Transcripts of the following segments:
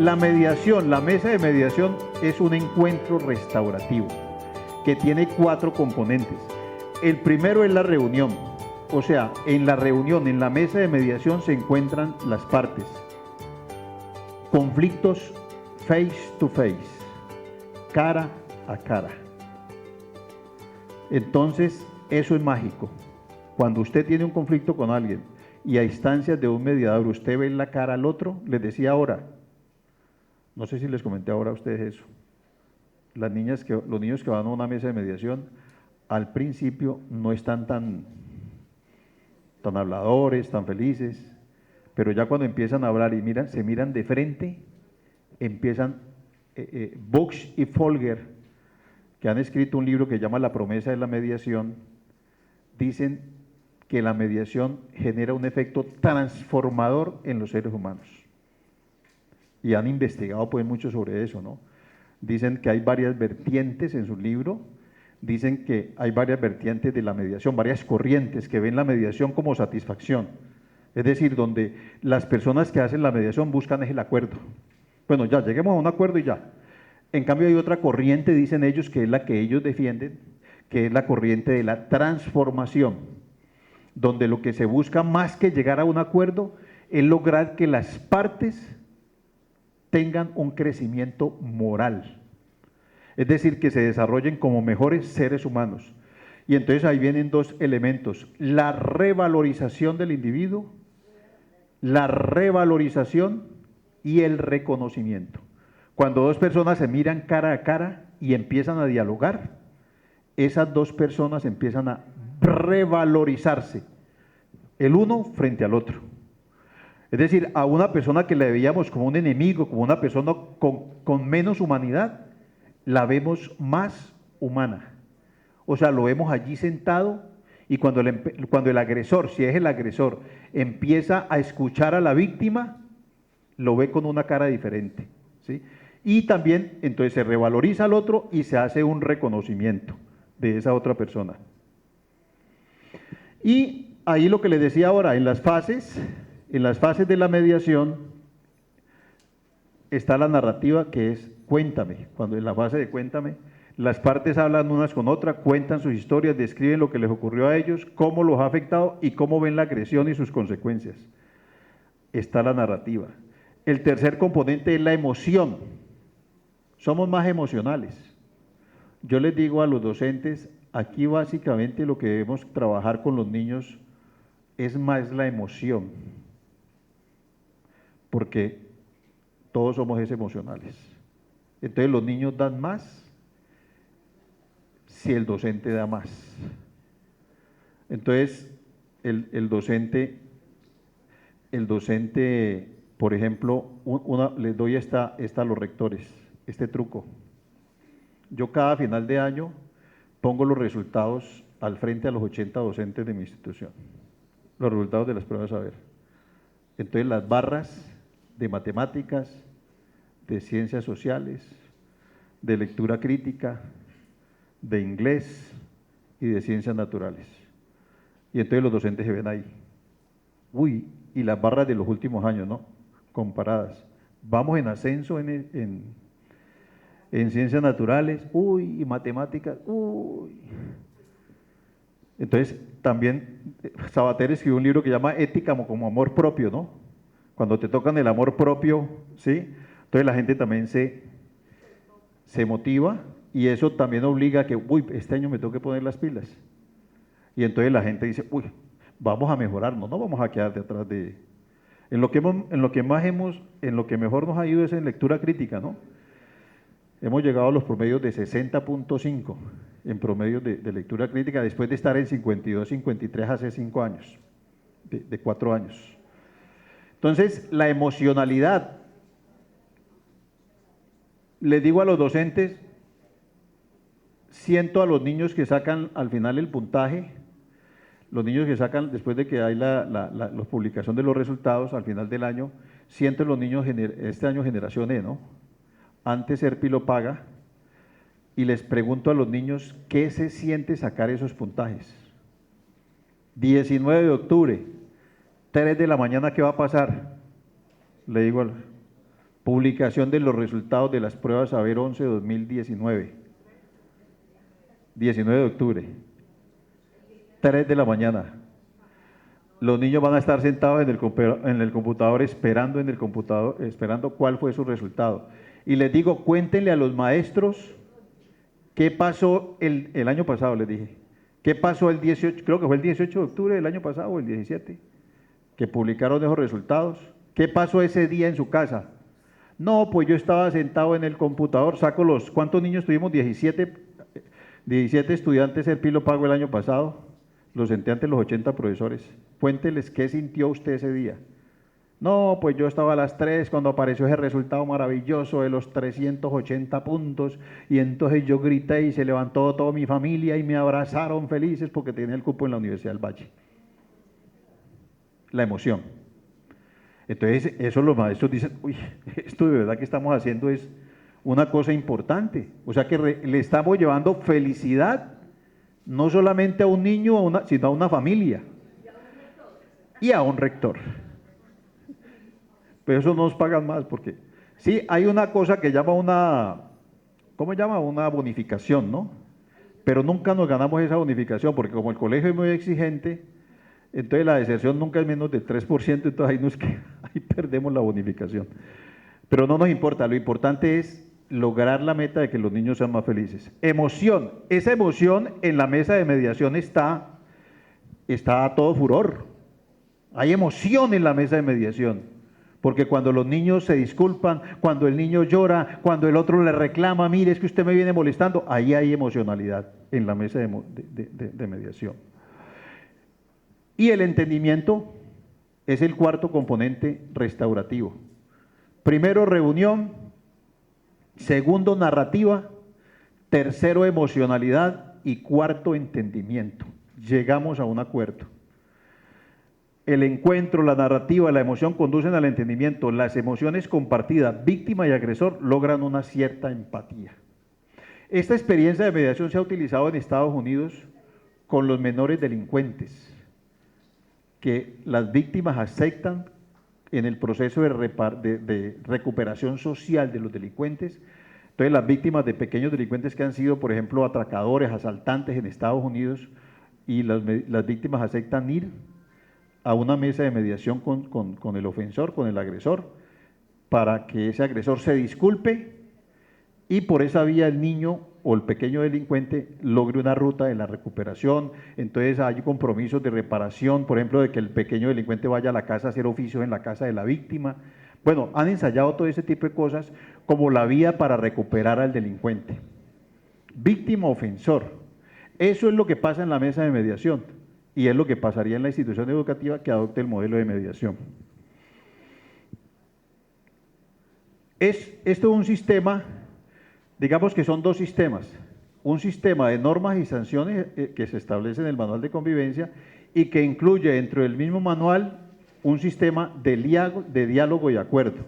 La mediación, la mesa de mediación es un encuentro restaurativo que tiene 4 componentes. El primero es la reunión, o sea, en la reunión, en la mesa de mediación se encuentran las partes. Conflictos face to face, cara a cara. Entonces, eso es mágico. Cuando usted tiene un conflicto con alguien y a instancias de un mediador usted ve la cara al otro, les decía ahora, no sé si les comenté ahora a ustedes eso, los niños que van a una mesa de mediación, al principio no están tan habladores, tan felices, pero ya cuando empiezan a hablar y se miran de frente, empiezan, Buch y Folger, que han escrito un libro que se llama La promesa de la mediación, dicen que la mediación genera un efecto transformador en los seres humanos. Y han investigado pues mucho sobre eso, ¿no? Dicen que hay varias vertientes en su libro, dicen que hay varias vertientes de la mediación, varias corrientes que ven la mediación como satisfacción. Es decir, donde las personas que hacen la mediación buscan el acuerdo. Bueno, ya, lleguemos a un acuerdo y ya. En cambio hay otra corriente, dicen ellos, que es la que ellos defienden, que es la corriente de la transformación, donde lo que se busca más que llegar a un acuerdo es lograr que las partes tengan un crecimiento moral. Es decir, que se desarrollen como mejores seres humanos. Y entonces ahí vienen 2 elementos, la revalorización del individuo, la revalorización y el reconocimiento. Cuando 2 personas se miran cara a cara y empiezan a dialogar, esas 2 personas empiezan a revalorizarse, el uno frente al otro. Es decir, a una persona que la veíamos como un enemigo, como una persona con menos humanidad, la vemos más humana. O sea, lo vemos allí sentado y cuando el agresor, si es el agresor, empieza a escuchar a la víctima, lo ve con una cara diferente, ¿sí? Y también, entonces, se revaloriza al otro y se hace un reconocimiento de esa otra persona. Y ahí lo que les decía ahora, en las fases de la mediación está la narrativa que es cuéntame. Cuando en la fase de cuéntame, las partes hablan unas con otras, cuentan sus historias, describen lo que les ocurrió a ellos, cómo los ha afectado y cómo ven la agresión y sus consecuencias. Está la narrativa. El tercer componente es la emoción. Somos más emocionales. Yo les digo a los docentes, aquí básicamente lo que debemos trabajar con los niños es más la emoción, porque todos somos emocionales. Entonces los niños dan más si el docente da más. Entonces el docente, por ejemplo, les doy esta a los rectores, este truco. Yo cada final de año pongo los resultados al frente a los 80 docentes de mi institución, los resultados de las pruebas de saber. Entonces las barras de matemáticas, de ciencias sociales, de lectura crítica, de inglés y de ciencias naturales. Y entonces los docentes se ven ahí. Uy, y las barras de los últimos años, ¿no? Comparadas. Vamos en ascenso en ciencias naturales, uy, y matemáticas, uy. Entonces, también Sabater escribió un libro que se llama Ética como amor propio, ¿no? Cuando te tocan el amor propio, ¿sí? Entonces la gente también se motiva y eso también obliga a que, uy, este año me tengo que poner las pilas. Y entonces la gente dice, uy, vamos a mejorarnos, no vamos a quedar detrás de... En lo que mejor nos ha ido es en lectura crítica, ¿no? Hemos llegado a los promedios de 60.5 en promedios de lectura crítica después de estar en 52, 53 hace 5 años, de 4 años. Entonces, la emocionalidad, les digo a los docentes, siento a los niños que sacan al final el puntaje, los niños que sacan después de que hay la publicación de los resultados al final del año, siento los niños, este año generación E, ¿no? Antes Serpi lo paga, y les pregunto a los niños qué se siente sacar esos puntajes. 19 de octubre, 3 de la mañana, ¿qué va a pasar? Le digo, Publicación de los resultados de las pruebas Saber 11 2019. 19 de octubre. 3 de la mañana. Los niños van a estar sentados en el computador esperando cuál fue su resultado. Y les digo, cuéntenle a los maestros qué pasó el año pasado, les dije. ¿Qué pasó el 18? Creo que fue el 18 de octubre del año pasado o el 17, que publicaron esos resultados. ¿Qué pasó ese día en su casa? No, pues yo estaba sentado en el computador, ¿cuántos niños tuvimos? 17 estudiantes el Pilo Pago el año pasado, los senté ante los 80 profesores. Cuénteles qué sintió usted ese día. No, pues yo estaba a las 3 cuando apareció ese resultado maravilloso de los 380 puntos y entonces yo grité y se levantó toda mi familia y me abrazaron felices porque tenía el cupo en la Universidad del Valle. La emoción. Entonces, eso los maestros dicen, uy, esto de verdad que estamos haciendo es una cosa importante. O sea que le estamos llevando felicidad, no solamente a un niño, sino a una familia. Y a un rector. Pero eso no nos pagan más porque... Sí, hay una cosa que llama ¿cómo llama? Una bonificación, ¿no? Pero nunca nos ganamos esa bonificación porque como el colegio es muy exigente, entonces la deserción nunca es menos del 3%, entonces ahí perdemos la bonificación. Pero no nos importa, lo importante es lograr la meta de que los niños sean más felices. Emoción, esa emoción en la mesa de mediación está a todo furor. Hay emoción en la mesa de mediación, porque cuando los niños se disculpan, cuando el niño llora, cuando el otro le reclama, mire, es que usted me viene molestando, ahí hay emocionalidad en la mesa de mediación. Y el entendimiento es el cuarto componente restaurativo. Primero, reunión. Segundo, narrativa. Tercero, emocionalidad. Y cuarto, entendimiento. Llegamos a un acuerdo. El encuentro, la narrativa, la emoción conducen al entendimiento. Las emociones compartidas, víctima y agresor, logran una cierta empatía. Esta experiencia de mediación se ha utilizado en Estados Unidos con los menores delincuentes, que las víctimas aceptan en el proceso de recuperación social de los delincuentes. Entonces las víctimas de pequeños delincuentes que han sido, por ejemplo, atracadores, asaltantes en Estados Unidos, y las víctimas aceptan ir a una mesa de mediación con el ofensor, con el agresor, para que ese agresor se disculpe y por esa vía el niño o el pequeño delincuente logre una ruta de la recuperación. Entonces hay compromisos de reparación, por ejemplo, de que el pequeño delincuente vaya a la casa a hacer oficios en la casa de la víctima. Bueno, han ensayado todo ese tipo de cosas como la vía para recuperar al delincuente. Víctima, ofensor. Eso es lo que pasa en la mesa de mediación y es lo que pasaría en la institución educativa que adopte el modelo de mediación. Esto es un sistema, digamos que son dos sistemas, un sistema de normas y sanciones que se establece en el manual de convivencia y que incluye dentro del mismo manual un sistema de diálogo y acuerdo,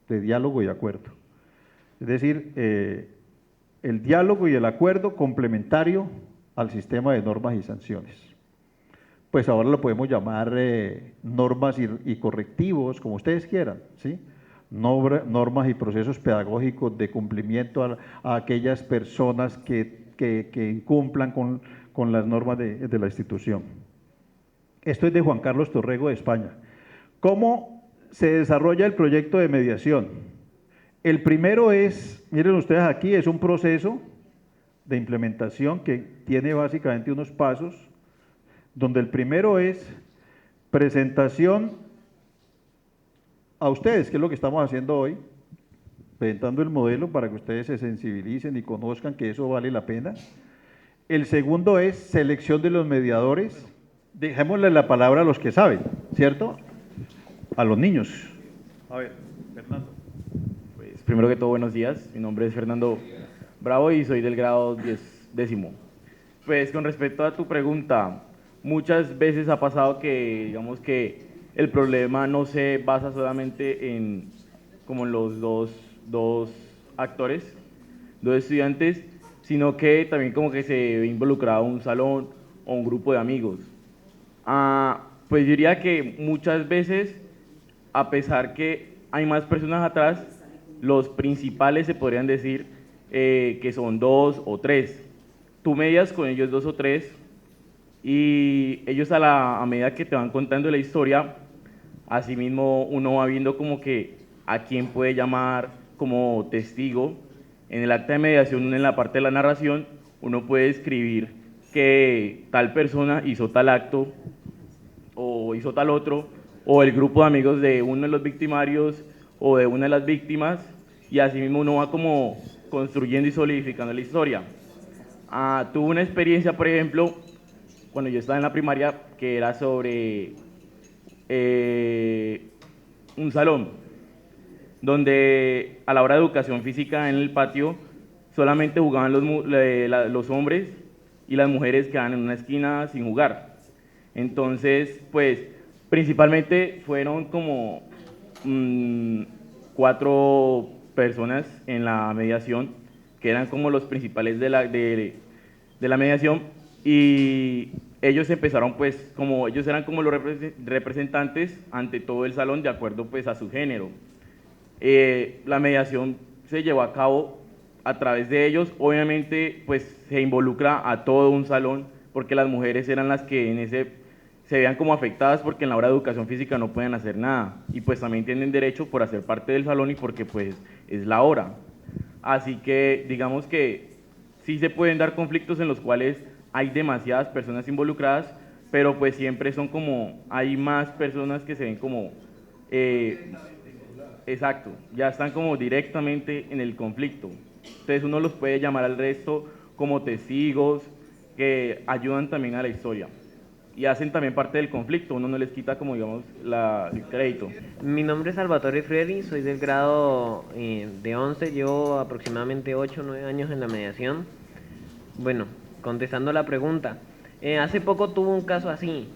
Es decir, el diálogo y el acuerdo complementario al sistema de normas y sanciones. Pues ahora lo podemos llamar normas y correctivos, como ustedes quieran, ¿sí? Normas y procesos pedagógicos de cumplimiento a aquellas personas que incumplan con las normas de la institución. Esto es de Juan Carlos Torrego de España. ¿Cómo se desarrolla el proyecto de mediación? El primero es, miren ustedes aquí, es un proceso de implementación que tiene básicamente unos pasos, donde el primero es presentación a ustedes, que es lo que estamos haciendo hoy, presentando el modelo para que ustedes se sensibilicen y conozcan que eso vale la pena. El segundo es selección de los mediadores. Dejémosle la palabra a los que saben, ¿cierto? A los niños. A ver, Fernando. Pues primero que todo, buenos días. Mi nombre es Fernando Bravo y soy del grado 10º. Pues con respecto a tu pregunta, muchas veces ha pasado que, digamos que el problema no se basa solamente en como en los dos actores, dos estudiantes, sino que también como que se ve involucrado un salón o un grupo de amigos. Pues yo diría que muchas veces, a pesar que hay más personas atrás, los principales se podrían decir que son 2 o 3. Tú medias con ellos 2 o 3 y ellos a medida que te van contando la historia, asimismo uno va viendo como que a quién puede llamar como testigo. En el acta de mediación, en la parte de la narración, uno puede escribir que tal persona hizo tal acto o hizo tal otro, o el grupo de amigos de uno de los victimarios o de una de las víctimas, y así mismo uno va como construyendo y solidificando la historia. Tuve una experiencia, por ejemplo, cuando yo estaba en la primaria, que era sobre un salón, donde a la hora de educación física en el patio solamente jugaban los hombres y las mujeres quedaban en una esquina sin jugar. Entonces, pues, principalmente fueron como 4 personas en la mediación, que eran como los principales de la mediación, y ellos empezaron, pues, como ellos eran como los representantes ante todo el salón de acuerdo, pues, a su género. La mediación se llevó a cabo a través de ellos, obviamente, pues, se involucra a todo un salón, porque las mujeres eran las que se veían como afectadas porque en la hora de educación física no pueden hacer nada, y pues también tienen derecho por hacer parte del salón y porque pues es la hora. Así que digamos que sí se pueden dar conflictos en los cuales hay demasiadas personas involucradas, pero pues siempre son como, hay más personas que se ven como, exacto, ya están como directamente en el conflicto. Entonces uno los puede llamar al resto como testigos que ayudan también a la historia y hacen también parte del conflicto, uno no les quita como digamos el crédito. Mi nombre es Salvatore Frieri, soy del grado de 11, llevo aproximadamente 8 o 9 años en la mediación. Bueno, contestando la pregunta, hace poco tuve un caso así.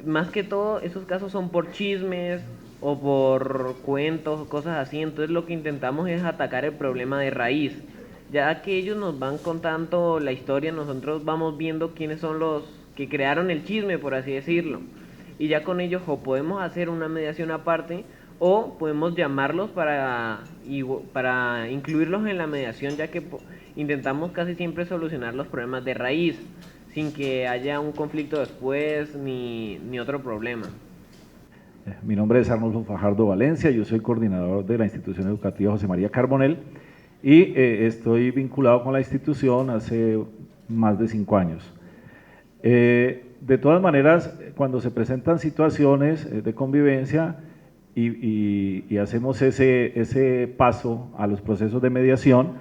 Más que todo, esos casos son por chismes o por cuentos o cosas así, entonces lo que intentamos es atacar el problema de raíz. Ya que ellos nos van contando la historia, nosotros vamos viendo quiénes son los que crearon el chisme, por así decirlo. Y ya con ellos o podemos hacer una mediación aparte o podemos llamarlos para incluirlos en la mediación, ya que intentamos casi siempre solucionar los problemas de raíz, sin que haya un conflicto después ni otro problema. Mi nombre es Arnulfo Fajardo Valencia, yo soy coordinador de la institución educativa José María Carbonell y estoy vinculado con la institución hace más de 5 años. De todas maneras, cuando se presentan situaciones de convivencia y hacemos ese paso a los procesos de mediación,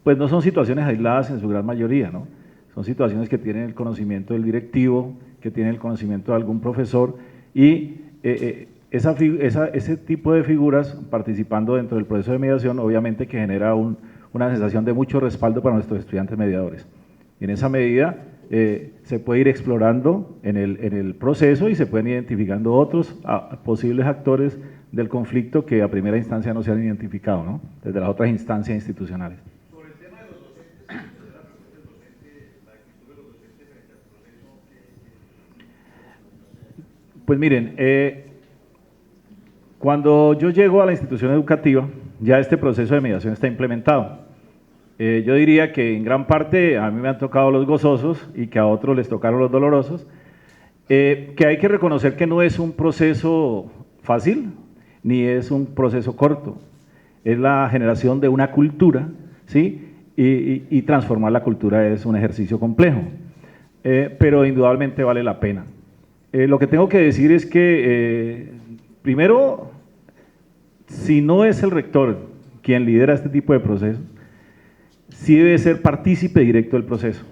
pues no son situaciones aisladas en su gran mayoría, ¿no? Son situaciones que tienen el conocimiento del directivo, que tienen el conocimiento de algún profesor y ese tipo de figuras participando dentro del proceso de mediación obviamente que genera una sensación de mucho respaldo para nuestros estudiantes mediadores. Y en esa medida se puede ir explorando en el proceso y se pueden identificando otros posibles actores del conflicto que a primera instancia no se han identificado, ¿no? Desde las otras instancias institucionales. Sobre el tema de los docentes, la pregunta del docente, la actitud de los docentes frente al proceso. Pues miren, cuando yo llego a la institución educativa, ya este proceso de mediación está implementado. Yo diría que en gran parte a mí me han tocado los gozosos y que a otros les tocaron los dolorosos, que hay que reconocer que no es un proceso fácil, ni es un proceso corto, es la generación de una cultura, ¿sí? Y transformar la cultura es un ejercicio complejo, pero indudablemente vale la pena. Lo que tengo que decir es que, primero, si no es el rector quien lidera este tipo de procesos, sí debe ser partícipe directo del proceso.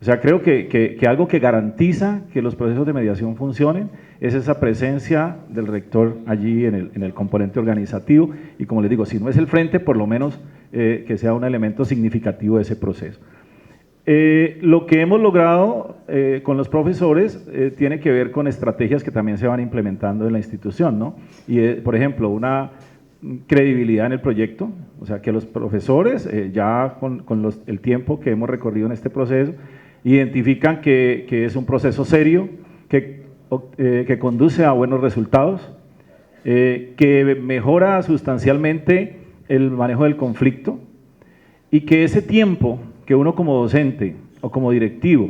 O sea, creo que algo que garantiza que los procesos de mediación funcionen es esa presencia del rector allí en el componente organizativo y, como les digo, si no es el frente, por lo menos que sea un elemento significativo de ese proceso. Lo que hemos logrado con los profesores tiene que ver con estrategias que también se van implementando en la institución, ¿no? Y, por ejemplo, una credibilidad en el proyecto, o sea, que los profesores ya con el tiempo que hemos recorrido en este proceso, identifican que es un proceso serio, que conduce a buenos resultados, que mejora sustancialmente el manejo del conflicto y que ese tiempo que uno como docente o como directivo,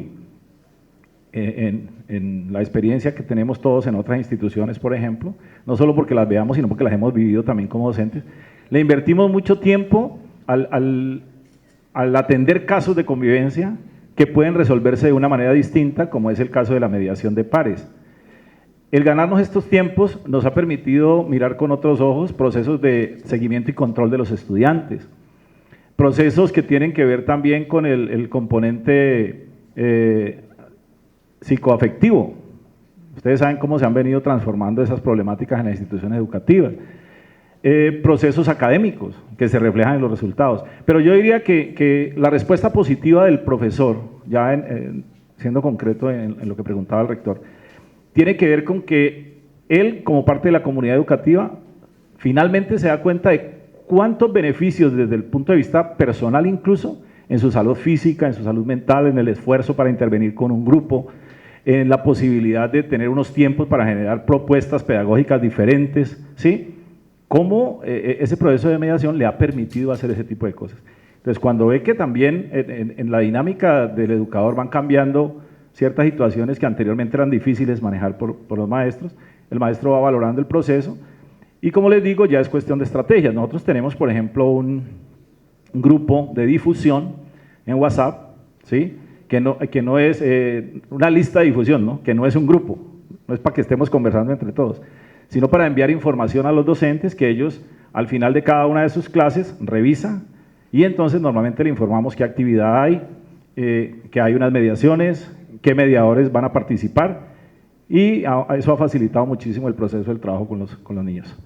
en la experiencia que tenemos todos en otras instituciones, por ejemplo, no solo porque las veamos, sino porque las hemos vivido también como docentes, le invertimos mucho tiempo al atender casos de convivencia que pueden resolverse de una manera distinta, como es el caso de la mediación de pares. El ganarnos estos tiempos nos ha permitido mirar con otros ojos procesos de seguimiento y control de los estudiantes, procesos que tienen que ver también con el componente psicoafectivo. Ustedes saben cómo se han venido transformando esas problemáticas en las instituciones educativas. Procesos académicos que se reflejan en los resultados. Pero yo diría que la respuesta positiva del profesor, ya siendo concreto en lo que preguntaba el rector, tiene que ver con que él, como parte de la comunidad educativa, finalmente se da cuenta de cuántos beneficios desde el punto de vista personal incluso, en su salud física, en su salud mental, en el esfuerzo para intervenir con un grupo, en la posibilidad de tener unos tiempos para generar propuestas pedagógicas diferentes, ¿sí? Cómo ese proceso de mediación le ha permitido hacer ese tipo de cosas. Entonces, cuando ve que también en la dinámica del educador van cambiando ciertas situaciones que anteriormente eran difíciles manejar por los maestros, el maestro va valorando el proceso y, como les digo, ya es cuestión de estrategias. Nosotros tenemos, por ejemplo, un grupo de difusión en WhatsApp, ¿sí? que no es una lista de difusión, ¿no? Que no es un grupo, no es para que estemos conversando entre todos, sino para enviar información a los docentes que ellos al final de cada una de sus clases revisan y entonces normalmente le informamos qué actividad hay, que hay unas mediaciones, qué mediadores van a participar y eso ha facilitado muchísimo el proceso del trabajo con los niños.